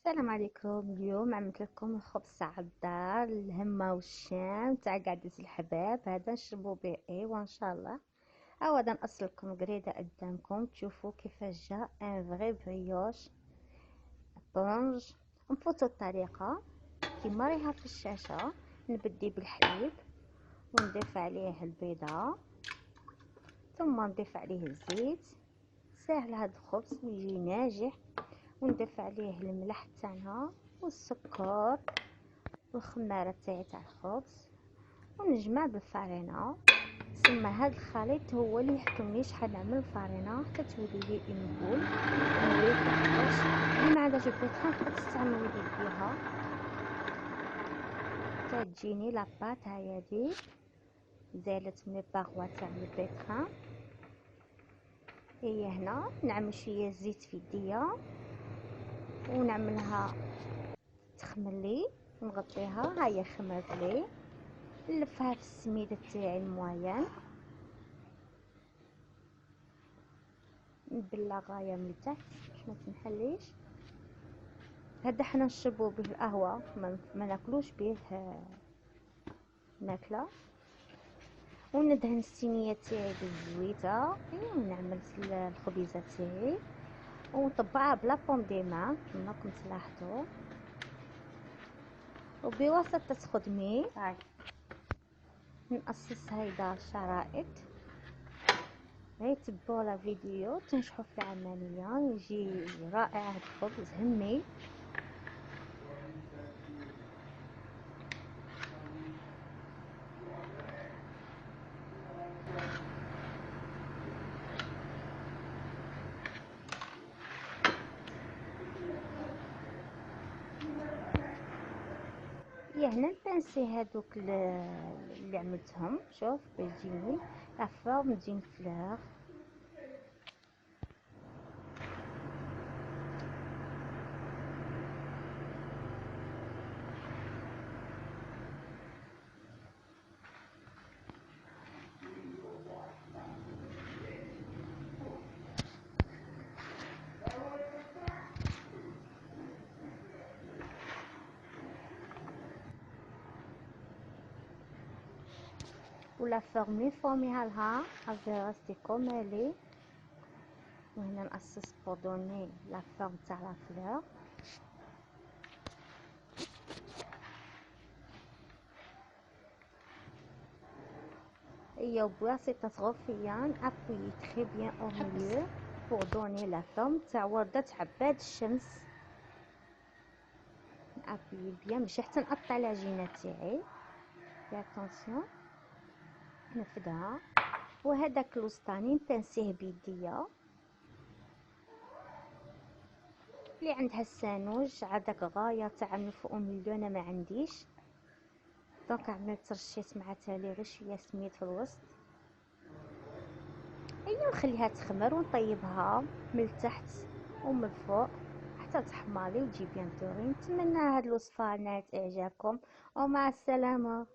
السلام عليكم. اليوم عملت لكم خبز عدار الهمه والشام تاع قعدة الحباب. هذا نشربوا به ايوا ان شاء الله. اولا نقص لكم قريده قدامكم تشوفوا كيفاش جا ان فغي بريوش برونج. نفوتوا الطريقه كيما راهي في الشاشه. نبدي بالحليب ونضيف عليه البيضه ثم نضيف عليه الزيت. ساهل هذا الخبز ويجي ناجح. ونضيف عليه الملح تاعنا والسكر والخماره تاع الخبز ونجمع بالفارينه. ثم هذا الخليط هو اللي يحكمني شحال نعمل الفارينه حتى تولي لي انبول. نوريكم كيفاش اللي ما عندهاش البيتخان تقدر تستعملي بيها حتى تجيني لاباط. هاهي هادي زالت من الباغوا تاع البيتخان. هي هنا نعمل شويه زيت في يديا ونعملها تخملي ونغطيها. هاهي خمرت لي نلفها في السميده تاعي الموين. نبلها غايه من التحت باش ما تنحليش. هذا حنا نشربوا به القهوه ما ناكلوش به ماكله. وندهن الصينيه تاعي بالزويته ونعمل الخبيزه تاعي ونطبعها بلا بوم ديما كما راكم تلاحظوا. وبواسطه خدمي نقصص هيدا الشرائط. هاي تبعوا لا فيديو تنجحوا في العمليه. يجي رائع هذا الخبز همي. هنا نبانسي هادوك اللي عملتهم. شوف بيجيني لافورم دين فلور. ولا فورم لي فورميها لها افيراستي كومالي. وهنا نقصص بودوني لا فورم تاع لا فلور. هي بواسطة غرفيان ابوي تري بيان او ميليو بور دوني لا فورم تاع وردة عباد الشمس. نابوي بيان باش حتى نقطع العجينه تاعي. في اتونسيون نفدها. وهذاك الوسطاني نبانسيه بيديا. اللي عندها السانوج هذاك غايه تاع نفو مليون. انا ما عنديش دونك عملت رشيت مع تالي غير شويه سميد في الوسط. ايوا نخليها تخمر ونطيبها من التحت ومن الفوق حتى تحمالي وتجي بيان دوري. نتمنى هاد الوصفه نالت اعجابكم ومع السلامه.